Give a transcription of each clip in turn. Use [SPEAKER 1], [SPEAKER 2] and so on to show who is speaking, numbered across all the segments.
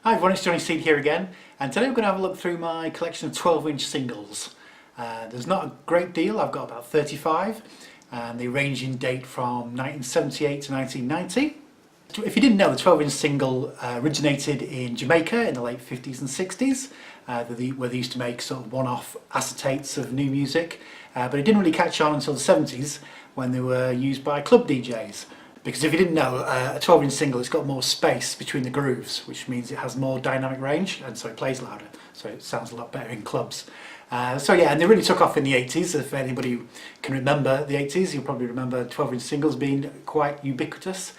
[SPEAKER 1] Hi everyone, it's Johnny Seed here again, and today we're going to have a look through my collection of 12-inch singles. There's not a great deal, I've got about 35, and they range in date from 1978 to 1990. If you didn't know, the 12-inch single originated in Jamaica in the late 50s and 60s, where they used to make sort of one-off acetates of new music, but it didn't really catch on until the 70s when they were used by club DJs. Because if you didn't know, a 12-inch single, it's got more space between the grooves, which means it has more dynamic range, and so it plays louder, so it sounds a lot better in clubs. So yeah, and they really took off in the 80s. If anybody can remember the 80s, you'll probably remember 12-inch singles being quite ubiquitous.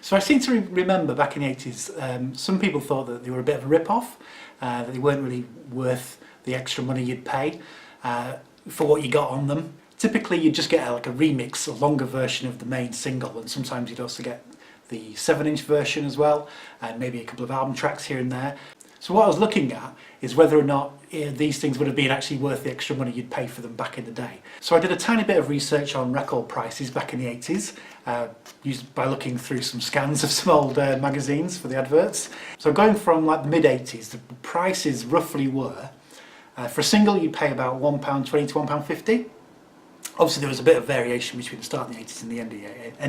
[SPEAKER 1] So I seem to remember back in the 80s, some people thought that they were a bit of a rip-off, that they weren't really worth the extra money you'd pay for what you got on them. Typically you just get like a remix, a longer version of the main single, and sometimes you'd also get the 7-inch version as well, and maybe a couple of album tracks here and there. So what I was looking at is whether or not these things would have been actually worth the extra money you'd pay for them back in the day. So I did a tiny bit of research on record prices back in the 80s, used by looking through some scans of some old magazines for the adverts. So going from like the mid-80s, the prices roughly were, for a single you'd pay about £1.20 to £1.50. Obviously there was a bit of variation between the start of the 80s and the end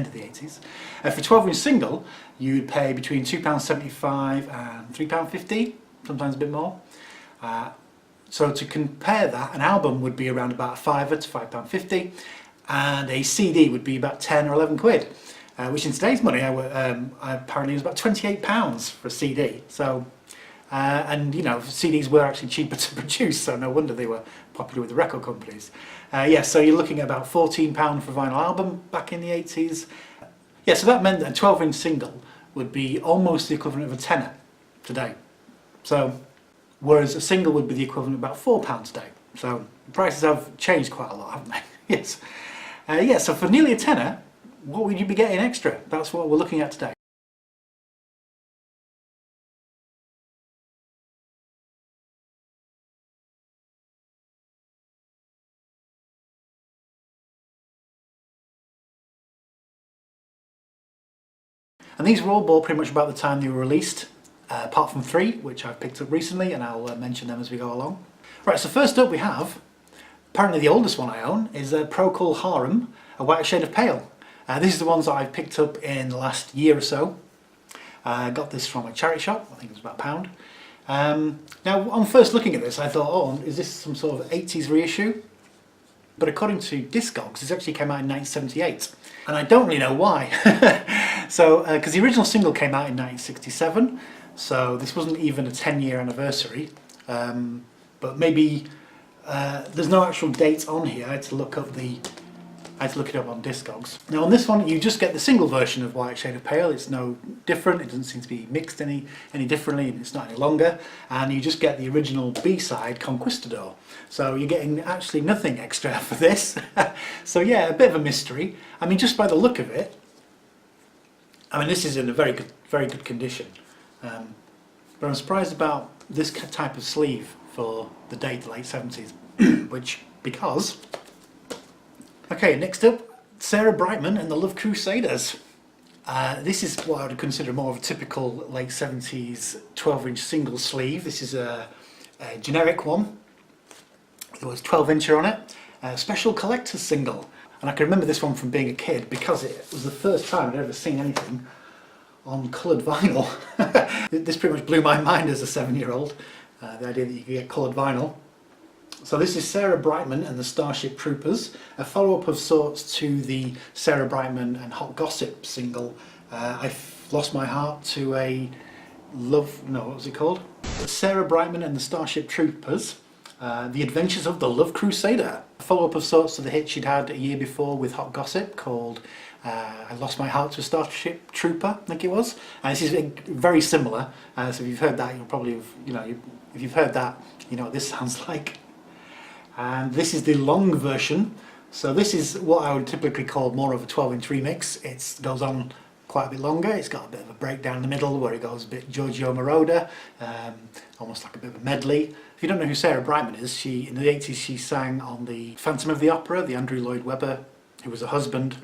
[SPEAKER 1] of the 80s. For a 12-inch single you would pay between £2.75 and £3.50, sometimes a bit more. So to compare that, an album would be around about a fiver to £5.50, and a CD would be about 10 or 11 quid, which in today's money apparently is about £28 for a CD. So, and you know, CDs were actually cheaper to produce, so no wonder they were popular with the record companies. Yeah, so you're looking at about £14 for a vinyl album back in the 80s. Yeah, so that meant that a 12-inch single would be almost the equivalent of a tenner today. So, whereas a single would be the equivalent of about £4 today. So the prices have changed quite a lot, haven't they? Yes. Yeah, so for nearly a tenner, what would you be getting extra? That's what we're looking at today. And these were all bought pretty much about the time they were released, apart from 3, which I've picked up recently, and I'll mention them as we go along. Right, so first up we have, apparently the oldest one I own, is a Procol Harum, A White Shade of Pale. This is the ones that I've picked up in the last year or so. I got this from a charity shop, I think it was about £1. Now, on first looking at this, I thought, oh, is this some sort of 80s reissue? But according to Discogs, this actually came out in 1978, and I don't really know why. So, because the original single came out in 1967, so this wasn't even a 10-year anniversary. But maybe there's no actual date on here. I had to look it up on Discogs. Now on this one, you just get the single version of White Shade of Pale. It's no different. It doesn't seem to be mixed any differently, and it's not any longer. And you just get the original B-side, Conquistador. So you're getting actually nothing extra for this. So yeah, a bit of a mystery. I mean, just by the look of it, I mean, this is in a very good condition. But I'm surprised about this type of sleeve for the date, the late 70s, because... Okay, next up, Sarah Brightman and the Love Crusaders. This is what I would consider more of a typical late 70s 12-inch single sleeve. This is a generic one. There was 12-incher on it, a special collector's single. And I can remember this one from being a kid because it was the first time I'd ever seen anything on coloured vinyl. This pretty much blew my mind as a 7-year-old, the idea that you could get coloured vinyl. So this is Sarah Brightman and the Starship Troopers, a follow-up of sorts to the Sarah Brightman and Hot Gossip single, I've Lost My Heart to a Love... no, what was it called? Sarah Brightman and the Starship Troopers, The Adventures of the Love Crusader. A follow-up of sorts to the hit she'd had a year before with Hot Gossip called I Lost My Heart to a Starship Trooper, I think it was. And this is very similar, so if you've heard that, you'll probably, if you've heard that, you know what this sounds like. And this is the long version, so this is what I would typically call more of a 12-inch remix. It goes on quite a bit longer. It's got a bit of a breakdown in the middle where it goes a bit Giorgio Moroder, almost like a bit of a medley. If you don't know who Sarah Brightman is, in the 80s she sang on the Phantom of the Opera, the Andrew Lloyd Webber, who was a husband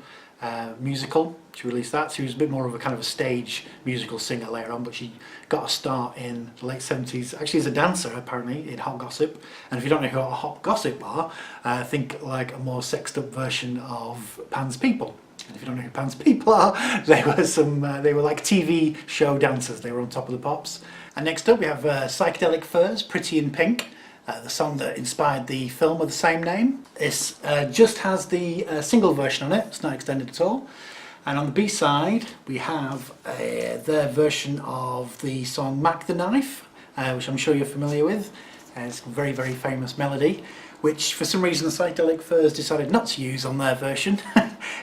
[SPEAKER 1] musical. She released that. She was a bit more of a kind of a stage musical singer later on, but she got a start in the late 70s, actually as a dancer apparently, in Hot Gossip. And if you don't know who Hot Gossip are, think like a more sexed up version of Pan's People. And if you don't know who Pan's People are, they were like TV show dancers. They were on Top of the Pops. And next up we have Psychedelic Furs, Pretty in Pink. The song that inspired the film of the same name. This just has the single version on it, it's not extended at all. And on the B-side we have their version of the song Mac the Knife, which I'm sure you're familiar with. It's a very, very famous melody, which for some reason the Psychedelic Furs decided not to use on their version.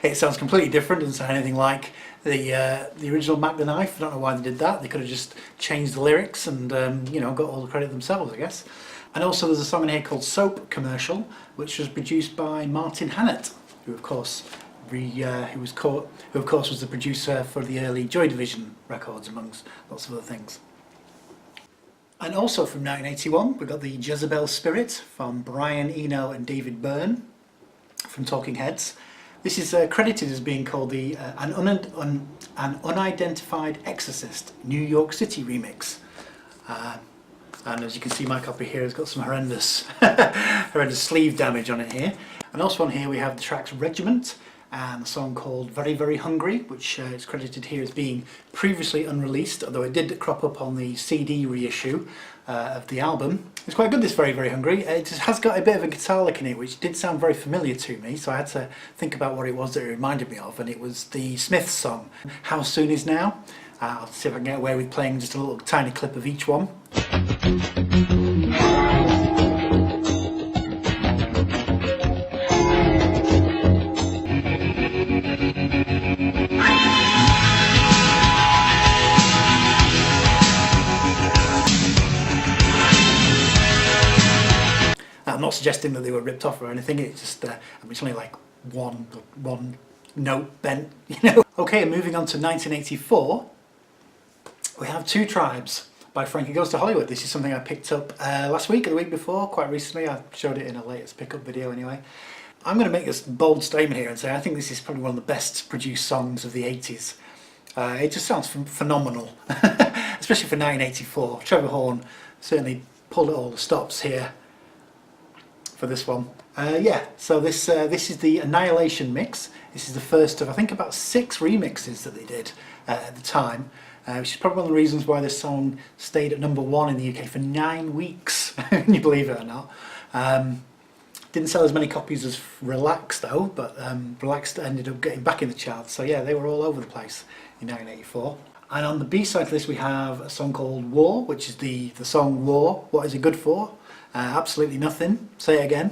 [SPEAKER 1] It sounds completely different, doesn't sound anything like the original Mac the Knife. I don't know why they did that. They could have just changed the lyrics and you know, got all the credit themselves, I guess. And also there's a song in here called Soap Commercial, which was produced by Martin Hannett, who of course was the producer for the early Joy Division records, amongst lots of other things. And also from 1981 we got the Jezebel Spirit from Brian Eno and David Byrne from Talking Heads. This is credited as being called the an Unidentified Exorcist New York City remix. And as you can see, my copy here has got some horrendous sleeve damage on it here. And also on here we have the tracks Regiment and a song called Very Very Hungry, which is credited here as being previously unreleased, although it did crop up on the CD reissue of the album. It's quite good, this Very Very Hungry. It just has got a bit of a guitar lick in it, which did sound very familiar to me, so I had to think about what it was that it reminded me of, and it was the Smiths song, How Soon Is Now. I'll see if I can get away with playing just a little tiny clip of each one. I'm not suggesting that they were ripped off or anything, it's just, I mean, it's only like one note bent, you know. Okay, and moving on to 1984, we have Two Tribes by Frankie Goes to Hollywood. This is something I picked up last week or the week before, quite recently. I showed it in a latest pickup video anyway. I'm going to make this bold statement here and say I think this is probably one of the best produced songs of the 80s. It just sounds phenomenal, especially for 1984. Trevor Horn certainly pulled all the stops here for this one. Yeah, so this is the Annihilation mix. This is the first of I think about 6 remixes that they did at the time, which is probably one of the reasons why this song stayed at #1 in the UK for 9 weeks. Can you believe it or not? Didn't sell as many copies as Relax though, but Relax ended up getting back in the charts. So yeah, they were all over the place in 1984. And on the B-side of this we have a song called War, which is the song War, What Is It Good For? Absolutely Nothing, say it again,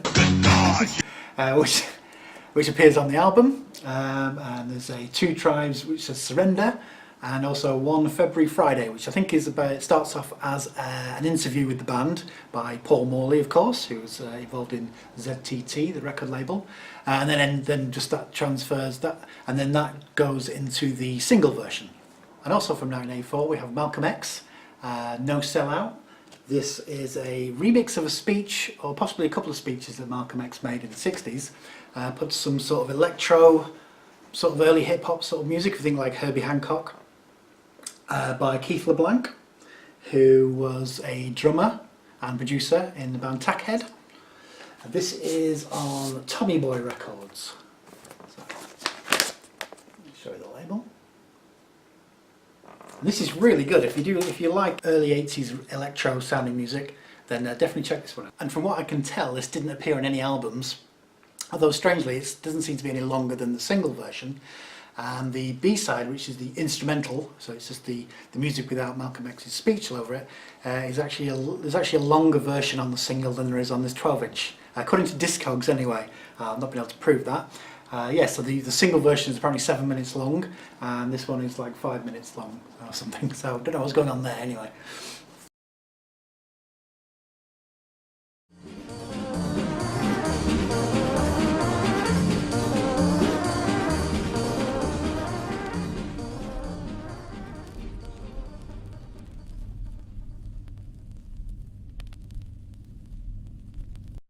[SPEAKER 1] which appears on the album, and there's a Two Tribes which says Surrender, and also One February Friday, which I think is about, it starts off as an interview with the band by Paul Morley, of course, who was involved in ZTT, the record label, and then just that transfers that, and then that goes into the single version. And also from 1984 we have Malcolm X, No Sellout. This is a remix of a speech, or possibly a couple of speeches that Malcolm X made in the 60s. Put some sort of electro, sort of early hip-hop sort of music, I think like Herbie Hancock, by Keith LeBlanc, who was a drummer and producer in the band Tackhead. And this is on Tommy Boy Records. So, let me show you the label. This is really good. If you like early 80s electro sounding music, then definitely check this one out. And from what I can tell, this didn't appear on any albums, although strangely it doesn't seem to be any longer than the single version. And the B-side, which is the instrumental, so it's just the music without Malcolm X's speech all over it, there's actually a longer version on the single than there is on this 12-inch. According to Discogs anyway, I've not been able to prove that. Yeah, so the single version is apparently 7 minutes long, and this one is like 5 minutes long or something, so I don't know what's going on there anyway.